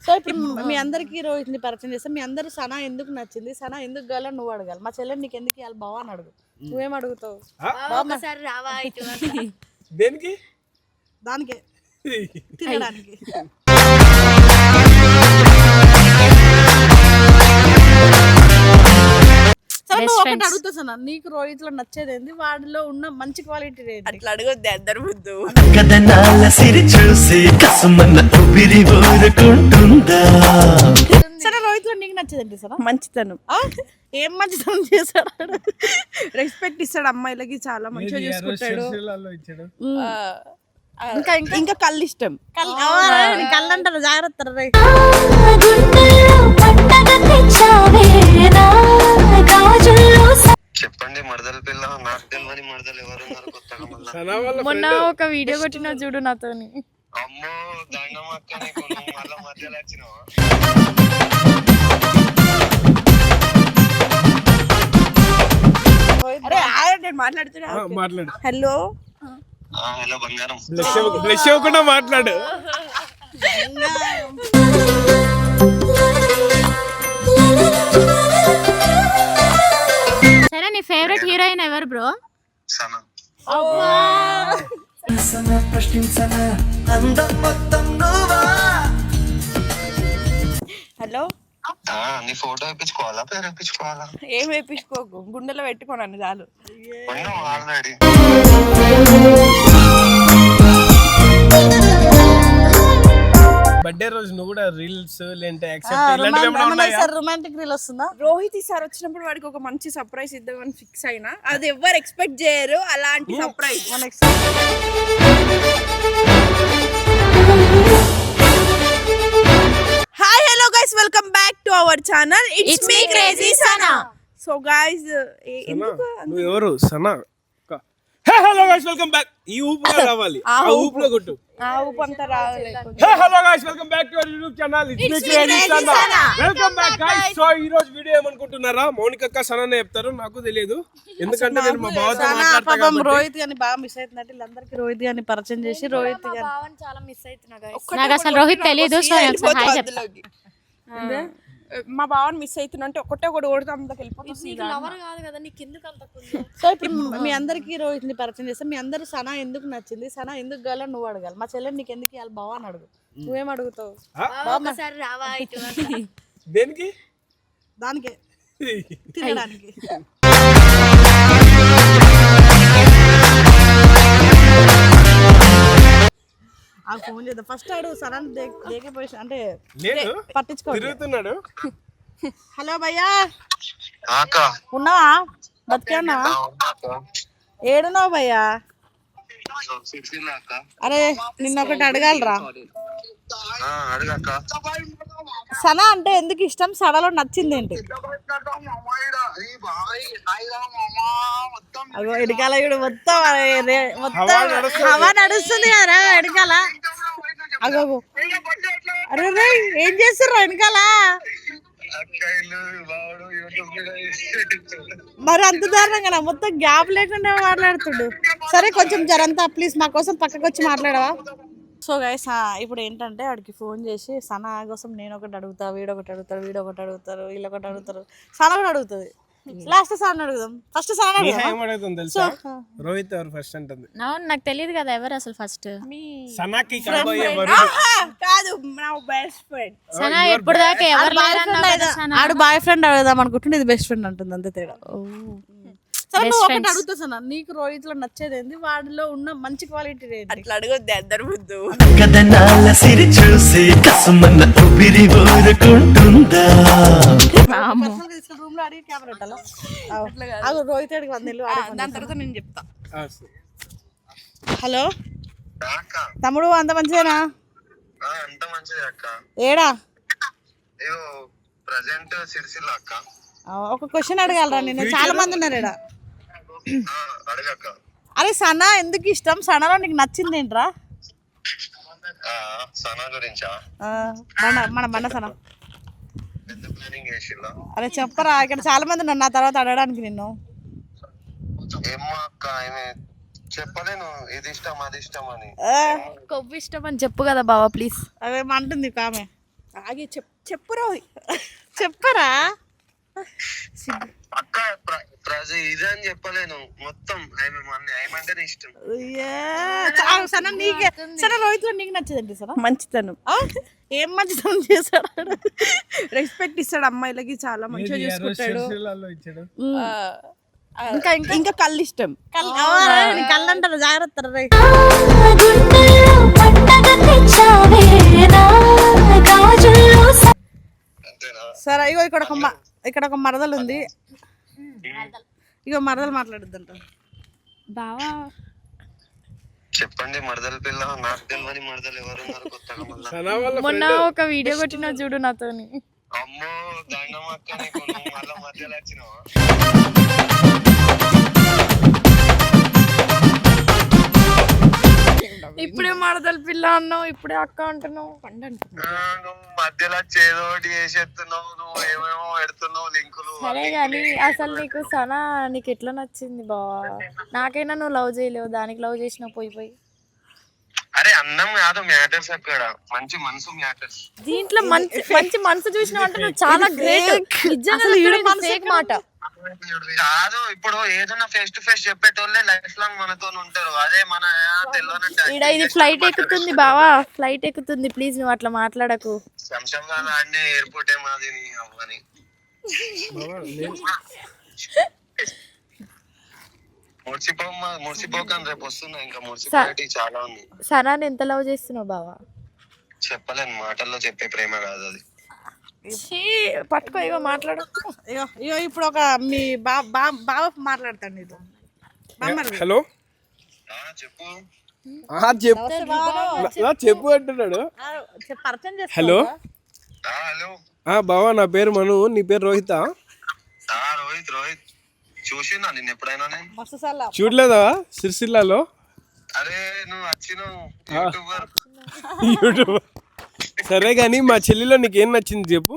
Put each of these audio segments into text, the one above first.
So ఇప్పుడు మీ అందరికి రోహిత్ని పరిచయం చేస్తే మీ అందరు సనా ఎందుకు నచ్చింది, సనా ఎందుకు గల నువ్వు అడగాలి. మా చెల్లెని నీకు ఎందుకు ఇవ్వాలి బావ అని అడుగు. నువ్వేం అడుగుతావు? ఒకసారి రావా దేనికి? దానికే తినడానికి. ఒకటి అడుగుతా సనా, నీకు రోహిత్ లో నచ్చేది ఏంది, వాడిలో ఉన్న మంచి క్వాలిటీ ఏంటి? అట్లా అడగొద్దు అందరు ముద్దు. సరే రోహిత్ లో నీకు నచ్చేది ఏంటి సనా? మంచితనం. ఏం మంచితనం చేశాడు? రెస్పెక్ట్ ఇస్తాడు అమ్మాయిలకి, చాలా మంచిగా చూసుకుంటాడు. ఇంకా ఇంకా కళ్ళు ఇష్టం. కళ్ళు అంటారు, జాగ్రత్త. చెప్పండి మరదల పిల్ల, నాకు తెలియని మరదలు ఎవరున్నారు కొత్తగా మళ్ళా? మొన్న ఒక వీడియో కొట్టినా చూడు నాతోని. అమ్మో దండం అక్క, నీకు నువ్వు మళ్ళా మధ్యలో వచ్చినావా? నేను మాట్లాడుతున్నా. మాట్లాడు. హలో హలో బంగారం. బ్లష్ అవ్వకుండా మాట్లాడు. సరే నీ ఫేవరెట్ హీరోయిన్ ఎవరు బ్రో? సనా. హలో, నీ ఫోటో వేయించుకోవాలా, పేరు వేయించుకోవాలా? ఏం వేపించుకోకు, గుండెలో పెట్టుకోను చాలు. ఆల్రెడీ బర్త్డే రోజు నువ్వు కూడా రీల్స్ లేంటే రొమాంటిక్ రీల్ వస్తుందా? రోహిత్ ఈసారి వచ్చినప్పుడు వాడికి ఒక మంచి సర్ప్రైజ్ ఇద్దామని ఫిక్స్ అయినా. అది ఎవ్వరు ఎక్స్పెక్ట్ చేయరు అలాంటి surprise. Hi hello guys, welcome back to our channel. It's me crazy Sana. So guys, నువ్వు ఎవరు? Sana. Hello guys, welcome back. ఈ ఊపులో రావాలి, ఆ ఊపులో కొట్టు. ఆ ఊపు అంతా రాలేదు. Hello guys, welcome back to our YouTube channel. It's me crazy Sana. Welcome back guys. So ఈ రోజు వీడియో ఏమనుకుంటున్నారా? మౌనిక అక్క సనానే చెప్తారు, నాకు తెలియదు. ఎందుకంటే నేను మా బావతో మాట్లాడతా కాబట్టి. రోహిత్ గాని బాగా మిస్ అవుతున్నట్టు వీళ్ళందరికీ రోహిత్ గాని పరిచయం చేసి రోహిత్ గాని చాలా మిస్ అవుతున్నా guys. నాకు అసలు రోహిత్ తెలియదు. సో హాయ్ చెప్తా. మా బావని మిస్ అవుతున్నా అంటే ఒకటే ఒకటి కొడితే అందులోకి వెళ్ళిపోతుంది. సో ఇప్పుడు మీ అందరికి రోహిత్ ని పరిచయం చేస్తే మీ అందరు సనా ఎందుకు నచ్చింది, సనా ఎందుకు గల నువ్వు అడగాలి. మా చెల్లెని నీకు ఎందుకు ఇవ్వాలి బావ అని అడుగు. నువ్వేం అడుగుతావు? ఒకసారి రావా దేనికి? దానికే తినడానికి. ఆ ఫోన్ చేద్దాం ఫస్ట్. ఆడు సడన్ దేకపోయి అంటే పట్టించుకోతున్నాడు. హలో భయ్యా, ఉన్నావా? బతికేనా? ఏడున్నావు భయ్యా? అరే నిన్న ఒకటి అడగాలరా. సనా అంటే ఎందుకు ఇష్టం, సడలో నచ్చింది ఏంటి? అగో ఎడకాల ఇప్పుడు మొత్తం హవా నడుస్తుంది కదా ఎడకాల. అగో అరే ఏం చేస్తుర్రా వెనకాల? మరి అంత దారుణంగా మొత్తం గ్యాప్ లేకుండా మాట్లాడుతుడు. సరే కొంచెం జరంతా ప్లీజ్ మా కోసం పక్కకు వచ్చి మాట్లాడవా? సో గైస్, ఇప్పుడు ఏంటంటే వాడికి ఫోన్ చేసి సనా కోసం నేను ఒకటి అడుగుతా, వీడొకటి అడుగుతారు, వీడొకటి అడుగుతారు, వీళ్ళొకటి అడుగుతారు, సనా కూడా అడుగుతుంది. లాస్ట్ సనా అడుగుదాం. ఫస్ట్ సనా అడుగుదాం. తెలుసా రోహిత్ ఎవరు ఫస్ట్ అంటుంది? నాకు తెలియదు కదా ఎవరు అసలు ఫస్ట్. సనాకి కాబోయే వరుడు కాదు, నా బెస్ట్ ఫ్రెండ్. సనా ఎప్పుడు దాకా ఎవరు ఆడు బాయ్ ఫ్రెండ్ అడుగుదాం అనుకుంటుంటే ఇది బెస్ట్ ఫ్రెండ్ అంటుంది, అంతే తేడా. సరే నువ్వు ఒకటి అడుగుతా సనా, నీకు రోహిత్ లో నచ్చేది ఏంది, వాడిలో ఉన్న మంచి క్వాలిటీ ఏంటి? అట్లా అడగొద్దు అందరు ముద్దు. రూమ్ లో అడిగి కెమెరా పెట్టాలా? రోహిత్ అడిగి 100 ఇల్లు దాని తర్వాత నేను చెప్తా. హలో తమ్ముడు, అంత మంచిదేనా? అంత మంచిది అక్క. ఏడా? ప్రెజెంట్ సిరిసిల్ల అక్క. ఒక క్వశ్చన్ అడగాలరా నేను, చాలా మంది ఉన్నారు ఈడ. అడగక్క. అరే సనా ఎందుకు ఇష్టం, సనాలో నీకు నచ్చింది ఏంట్రా? సనా గురించా? మన మన సనా. చేసిల్లా? అరే చెప్పరా, ఇక్కడ చాలా మంది ఉన్నారు నా తర్వాత అడగడానికి నిన్ను. ఏమో అక్క, చెప్పలేను ఇది ఇష్టం అది ఇష్టం అని. కొవ్వు ఇష్టం అని చెప్పు కదా బావా ప్లీజ్. అదేమంటుంది ఆమె. ఆగి చెప్పు రోహిత్. చెప్పరా అక్క ఇదే అని చెప్పలేను, మొత్తం ఏమంటేనే ఇష్టం. సరే నీకే సరే రోహిత్ లో నీకు నచ్చదండి సరే మంచితనం, ఏం మంచితనం చేశాడు? రెస్పెక్ట్ ఇస్తాడు అమ్మాయిలకి, చాలా మంచిగా చూసుకుంటాడు. ఇచ్చాడు. ఇంకా ఇంకా ఇంకా కళ్ళు ఇష్టం. కళ్ళు అంటారు జాగ్రత్త రే. అంతేనా? సరే ఇగో ఇక్కడ ఒక మరదలు ఉంది, ఇగో మరదలు మాట్లాడుద్దంట. బావా చెప్పండి మరదల పిల్ల, నాకు తెలియని మరదలు ఎవరున్నారు కొత్తగా మళ్ళా? సనా వాళ్ళ మొన్న ఒక వీడియో కొట్టినా చూడు నాతోని. అమ్మో దండం అక్క, నీకు నువ్వు మళ్ళా మధ్యలో వచ్చినావా? ఇప్పుడే మరదల పిల్ల అన్నావు, ఇప్పుడే అక్క అంటున్నావు. నువ్వు మధ్యలో చేదోటి చేసేస్తున్నావు, నువ్వు ఏమేమో పెడుతున్నావు లింకులు. సరే గాని అసలు నీకు సనా నీకు ఎట్లా నచ్చింది బావా? నాకైనా నువ్వు లవ్ చేయలేవు, దానికి లవ్ చేసినావు పోయి. అరే అందం కాదు మ్యాటర్స్, అక్కడ మంచి మనసు మ్యాటర్స్. దీంట్లో మంచి మనసు చూసినావు అంటే నువ్వు చాలా గ్రేట్. నిజంగా ఫేక్ మాట కాదు, ఇప్పుడు ఏదైనా ఫేస్ టు ఫేస్ చెప్పేటోళ్ళే లైఫ్ లాంగ్ మనతో ఉంటారు. అదే మన ఈడ ఇది ఫ్లైట్ ఎక్కుతుంది బావా, ఫ్లైట్ ఎక్కుతుంది, ప్లీజ్ నువ్వు అట్లా మాట్లాడకు. శంషాబాద్ ఆడినే ఎయిర్పోర్ట్ ఏమాది అవ్వని. మురిసిపోకని రేపు వస్తున్నా, ఇంకా మురిసిపోయేటి చాలా ఉంది. సనాని ఎంత లవ్ చేస్తున్నావు బావా? చెప్పలేను, మాటల్లో చెప్పే ప్రేమ కాదు అది. పట్టుకో ఇగో మాట్లాడు. ఇగో ఇప్పుడు ఒక మీ బావ మాట్లాడతాడు నీతో. హలో చెప్పు. చెప్పు అంటున్నాడు. పరిచయం చేస్తా. హలో హలో బావా, నా పేరు మను, నీ పేరు రోహితా? రోహిత్ చూసినా నిన్ను ఎప్పుడైనా? మస్తు సార్లు చూడలేదా సిరిసిల్లాలో? అరే నువ్వు వచ్చినావు యూట్యూబ్. సరే గాని మా చెల్లిలో నీకేం నచ్చింది చెప్పు.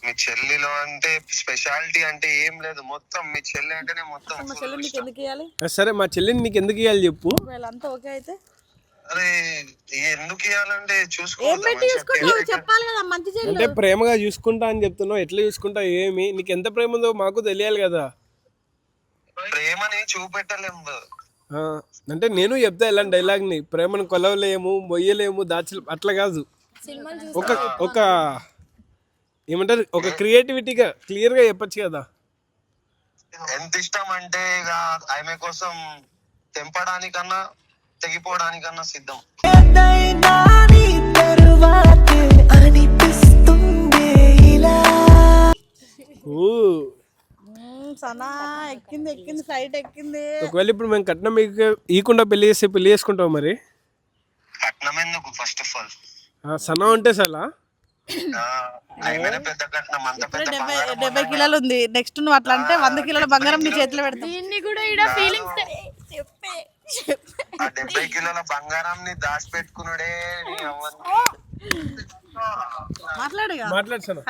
మీ చెల్లిలో అంటే స్పెషాలిటీ అంటే ఏం లేదు, మొత్తం మీ చెల్లి అంటేనే మొత్తం. మా చెల్లెలు నీకు ఎందుకు ఇవ్వాలి? సరే మా చెల్లిని నీకు ఎందుకు ఇవ్వాలి చెప్పు. వీళ్ళంతా ఓకే అయితే అరే ఎందుకు ఇవ్వాలంటే ఏం పెట్టి చూసుకుంటావు చెప్పాలి కదా. మంచి చెల్లి అంటే ప్రేమగా చూసుకుంటా అని చెప్తున్నావు, ఎట్లా చూసుకుంటావు ఏమి? నీకు ఎంత ప్రేమ ఉందో మాకు తెలియాలి కదా. ప్రేమని చూపెట్టలేము. అంటే నేను చెప్తా ఇలాంటి డైలాగ్ ని, ప్రేమను కొలవలేము, మొయ్యలేము, అట్లా కాదు. ఒక ఏమంటారు, ఒక క్రియేటివిటీగా క్లియర్ గా చెప్పచ్చు కదా. ఎంత ఇష్టం అంటే ఇక ఆమె కోసం తెంపడానికన్నా తెగిపోవడానికన్నా సిద్ధం. సనా ఎక్కింది ఫ్లైట్ ఎక్కింది. ఒకవేళ ఇప్పుడు మేము కట్నం ఈకుండా పెళ్లి చేసుకుంటాం మరి? కట్నం ఎందుకు? ఫస్ట్ ఆఫ్ ఆల్ సనా ఉంటే సలా పెద్ద కట్నం, అంత పెద్ద 70 కిలోలు ఉంది. నెక్స్ట్ నువ్వు అట్లా అంటే 100 కిలోల బంగారం నీ చేతిలో పెడతా. దీన్ని కూడా ఈడ ఫీలింగ్స్ 70 కిలోల బంగారాన్ని దాచిపెట్టుకున్నాడే. మాట్లాడు సనా.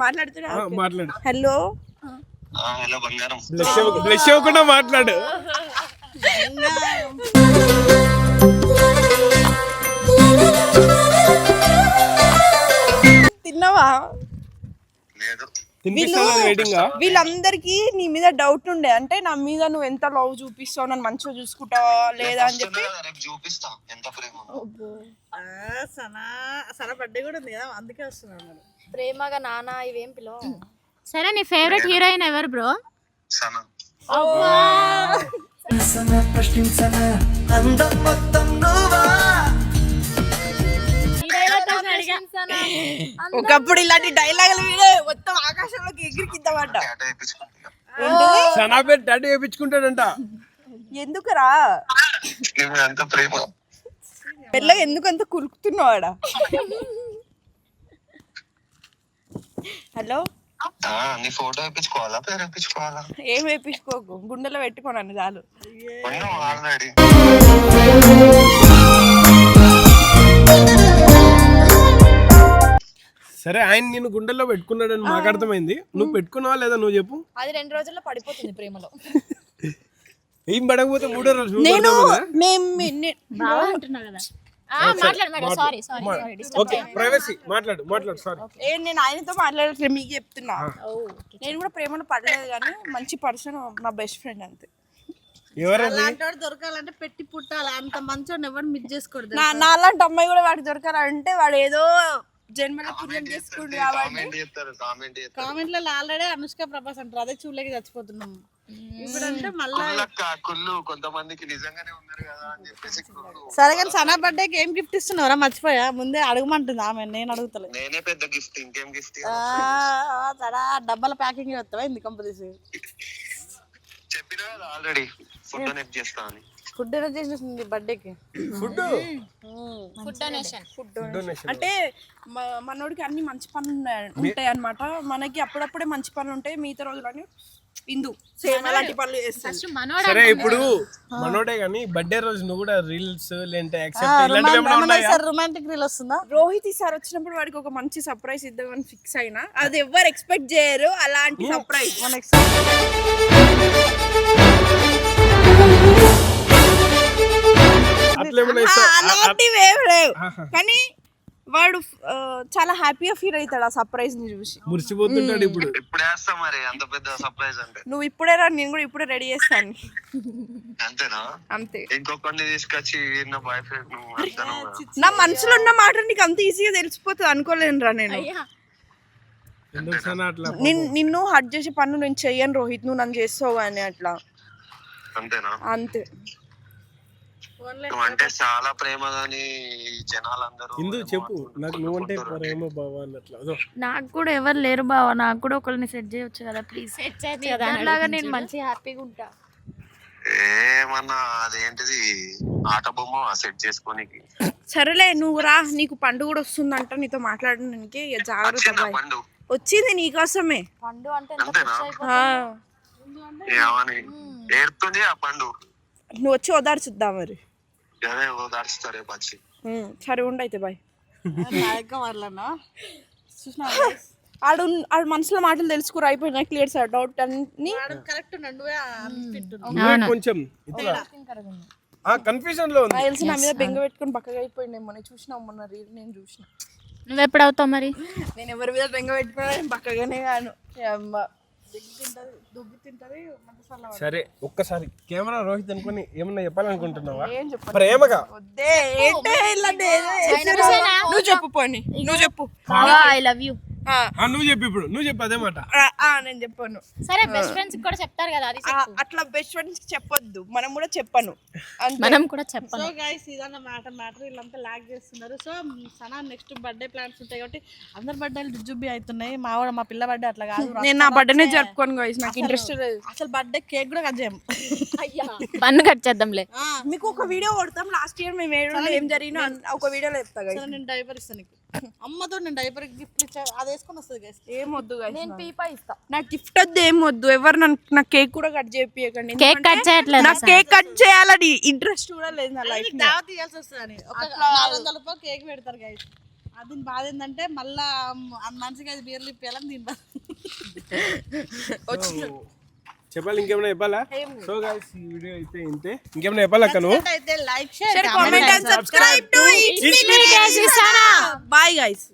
మాట్లాడుతున్నా. మాట్లాడు. హలో హలో బంగారం. బ్లెస్ ఇవ్వకుండా మాట్లాడు. తిన్నావా? లేదు. వీళ్ళందరికి నీ మీద డౌట్ ఉండే, అంటే నా మీద నువ్వు ఎంత లవ్ చూపిస్తావు, నన్ను మంచిగా చూసుకుంటావా లేదా అని చెప్పి. చూపిస్తా ఎంత ప్రేమ. సనా బర్త్డే కూడా ఉంది కదా, అందుకే వస్తున్నాను. ప్రేమగా నాన్న ఇవేం పిలవ. సరే నీ ఫేవరెట్ హీరోయిన్ ఎవరు బ్రో? సనా. ఒకప్పుడు ఇలాంటి డైలాగులు వినే మొత్తం ఆకాశంలోకి ఎగిరికిద్దామంట. సనా పేరు టాటూ వేయించుకుంటాడంట. ఎందుకురా అంత ప్రేమ? పెళ్ళగా ఎందుకంత కురుకుతున్నావాడా? హలో నీ ఫోటో వేయించుకోవాలా, పేరు వేయించుకోవాలా? ఏం వేయించుకోకు, గుండెలో పెట్టుకోను చాలు. ఆల్రెడీ సరే ఆయన నేను గుండెల్లో పెట్టుకున్నాడని మాకు అర్థమైంది. నువ్వు పెట్టుకున్నావా లేదా నువ్వు చెప్పు. అది 2 రోజుల్లో పడిపోతుంది ప్రేమలో. ఏం పడకపోతే 3వ రోజు నేను బావా అంటున్నా కదా. మాట్లాడు మేడం సారీ ఓకే ప్రైవసీ మాట్లాడు సారీ. నేను ఆయనతో మాట్లాడట్లేదు, మీకు చెప్తున్నా. నేను కూడా ప్రేమను పడలేదు కానీ మంచి పర్సన్, నా బెస్ట్ ఫ్రెండ్ అంతే. ఎవరది? అలాంటి దొరకాలంటే పెట్టి పుట్టాలి, అంత మంచోడిని ఎవరు మిస్ చేసుకోకూడదు. నాలాంటి అమ్మాయి కూడా వాడికి దొరకాలంటే వాడు ఏదో జన్మలో పుణ్యం చేసుకుంటు కాబట్టి. కామెంట్లలో ఆల్రెడీ అనుష్క ప్రభాస్ అంటారు, అదే చూడలేక చచ్చిపోతున్నాం. ఇప్పుడు అంటే మళ్ళీ కుళ్ళు కొంతమందికి నిజంగానే ఉన్నారు కదా అని చెప్పేసి కుళ్ళు. సరే కానీ సనా బర్త్డేకి ఏం గిఫ్ట్ ఇస్తున్నారా? మర్చిపోయా, ముందే అడగమంటుంది ఆమె, నేను అడుగుతలే. నేనే పెద్ద గిఫ్ట్, ఇంకేం గిఫ్ట్ సరే డబ్బాల ప్యాకింగ్ వస్తావా ఇంది కంపెనీ? చెప్పినా కదా ఆల్రెడీ, ఫుడ్ డొనేట్ చేస్తా అని. ఫుడ్ ఎలా చేసేసింది బర్త్డేకి? ఫుడ్ డొనేషన్ అంటే మనోడికి అన్ని మంచి పనులు ఉంటాయి అన్నమాట. మనకి అప్పుడప్పుడే మంచి పనులు ఉంటాయి, మిగతా రోజులని ఇందు సేమ్ అలాంటి పనులు చేస్తాను. సరే ఇప్పుడు మనోడే కానీ బర్త్డే రోజు నువ్వు కూడా రీల్స్ లేంటే యాక్సెప్ట్ ఇలాంటివి ఏమైనా ఉన్నాయా? రొమాంటిక్ రీల్ వస్తుందా? రోహిత్ ఈసారి వచ్చినప్పుడు వాడికి ఒక మంచి సర్ప్రైజ్ ఇద్దామని ఫిక్స్ అయినా. అది ఎవ్వరు ఎక్స్పెక్ట్ చేయరు అలాంటి సర్ప్రైజ్. అట్లేమన్నా అలాంటివి ఏం లేవు కానీ వాడు చాలా హ్యాపీగా ఫీల్ అవుతాడు ఆ సర్ప్రైజ్ ని చూసి. మురిసిపోతుంటాడు ఇప్పుడు. ఇప్పుడు వేస్తా మరి అంత పెద్ద సర్ప్రైజ్ అంటే. నువ్వు ఇప్పుడే రా, నేను కూడా ఇప్పుడే రెడీ చేస్తాను. అంతేనా? అంతే. ఇంకొకరిని తీసుకొచ్చి నా బాయ్ ఫ్రెండ్ నా మనసులో ఉన్న మాట నీకు అంత ఈజీగా తెలిసిపోతుంది అనుకోలేను రా నేను. ఎందుకు సనా అట్లా? నిన్ను హర్ట్ చేసే పనులు నేను చెయ్యను రోహిత్, నువ్వు నన్ను చేస్తావు కానీ అట్లా. అంతేనా? అంతే. నువ్వు అంటే చాలా ప్రేమ గాని జనాలందరూ ఇందు చెప్పు, నాకు నువ్వంటే ప్రేమ బావా అన్నట్లు. అదో నాకు కూడా ఎవరు లేరు బావ, నాకు కూడా ఒకరిని సెట్ చేయొచ్చు కదా ప్లీజ్. లాగా నేను మంచి హ్యాపీగా ఉంటా. ఏమన్నా అదేంటిది ఆట బొమ్మ సెట్ చేసుకోనికి. సరేలే నువ్వు రా, నీకు పండు కూడా వస్తుందంట, నీతో మాట్లాడడానికి జాగ్రత్త. పండు వచ్చింది నీకోసమే. పండు అంటే అంతేనా? ఏమని ఏడుతుంది ఆ పండు? నువ్వు వచ్చి ఓదార్చుద్దా మరి? అదే ఓదార్చుతారే పచ్చి. సరే ఉండు అయితే బాయ్. చూసినా ఆడు మనసులో మాటలు తెలుసుకురా, అయిపోయినా క్లియర్ సార్ డౌట్ అన్ని. కరెక్ట్ నువ్వే కొంచెం ఇట్లా కన్ఫ్యూజన్ లో ఉంది. తెలిసి నా మీద బెంగ పెట్టుకుని పక్కగా అయిపోయిందేమో. నేను చూసినా మొన్న రీల్, నేను చూసిన. నువ్వు ఎప్పుడు అవుతావు మరి? నేను ఎవరి మీద బెంగ పెట్టుకున్నా, నేను పక్కగానే కాను. సరే ఒక్కసారి కెమెరా రోహిత్ అనుకుని ఏమన్నా చెప్పాలనుకుంటున్నావా? ఏం చెప్పు ప్రేమగా వద్దే, ఏంటే ఇలాంటి నువ్వు చెప్పు పోనీ, నువ్వు చెప్పు. I love you. నువ్వు చెప్పు, ఇప్పుడు నువ్వు చెప్పు అదే మాట. నేను చెప్పాను. సరే బెస్ట్ ఫ్రెండ్స్ కూడా చెప్తారు కదా, అది అట్లా బెస్ట్ ఫ్రెండ్స్ చెప్పొద్దు, మనం కూడా చెప్పను. మనం కూడా చెప్పను. సో గైస్ ఇదన్న మ్యాటర్ వీళ్ళంతా లాగ్ చేస్తున్నారు. So Sana next birthday plans ఉంటాయి కాబట్టి అందరి బర్త్డేలు జుబ్బి అవుతున్నాయి. మా పిల్ల బర్త్డే అట్లా కాదు, నేను నా బర్త్డేనే జరుపుకోను గైస్, నాకు ఇంట్రెస్ట్ లేదు. అసలు బర్త్డే కేక్ కూడా కట్ చేయము. పన్ను కట్ చేద్దాంలే. మీకు ఒక వీడియో కొడతాం, లాస్ట్ ఇయర్ మేము ఏం జరిగినా ఒక వీడియోలో చెప్తా గైస్. నేను డైపర్ ఇస్తాను నీకు, అమ్మతో నేను డైపర్ గిఫ్ట్ ఇచ్చా, అది వేసుకొని వస్తుంది గైస్. ఏం వద్దు గైస్, నేను పీపా ఇస్తా. నాకు గిఫ్ట్ వద్దు, ఏం వద్దు. ఎవరు నా కేక్ కూడా కట్ చేపియకండి. కేక్ కట్ చేయట్లేదు, నాకు కేక్ కట్ చేయాలని ఇంట్రెస్ట్ కూడా లేదు నా లైఫ్. దావత్ ఇవ్వాల్సి వస్తుంది, ఒక 400 రూపాయలు కేక్ పెడతారు గైస్. అది బాధ ఏంటంటే మళ్ళా మనిషికి 5 బీర్లు ఇప్పేయాలని దీని బాధ. చెప్పాలి, ఇంకేమైనా చెప్పాలా? సో గైస్ ఈ వీడియో అయితే ఇంతే. ఇంకేమైనా చెప్పాలక్క నువ్వు? అయితే like, share, comment and subscribe to it's me bye guys.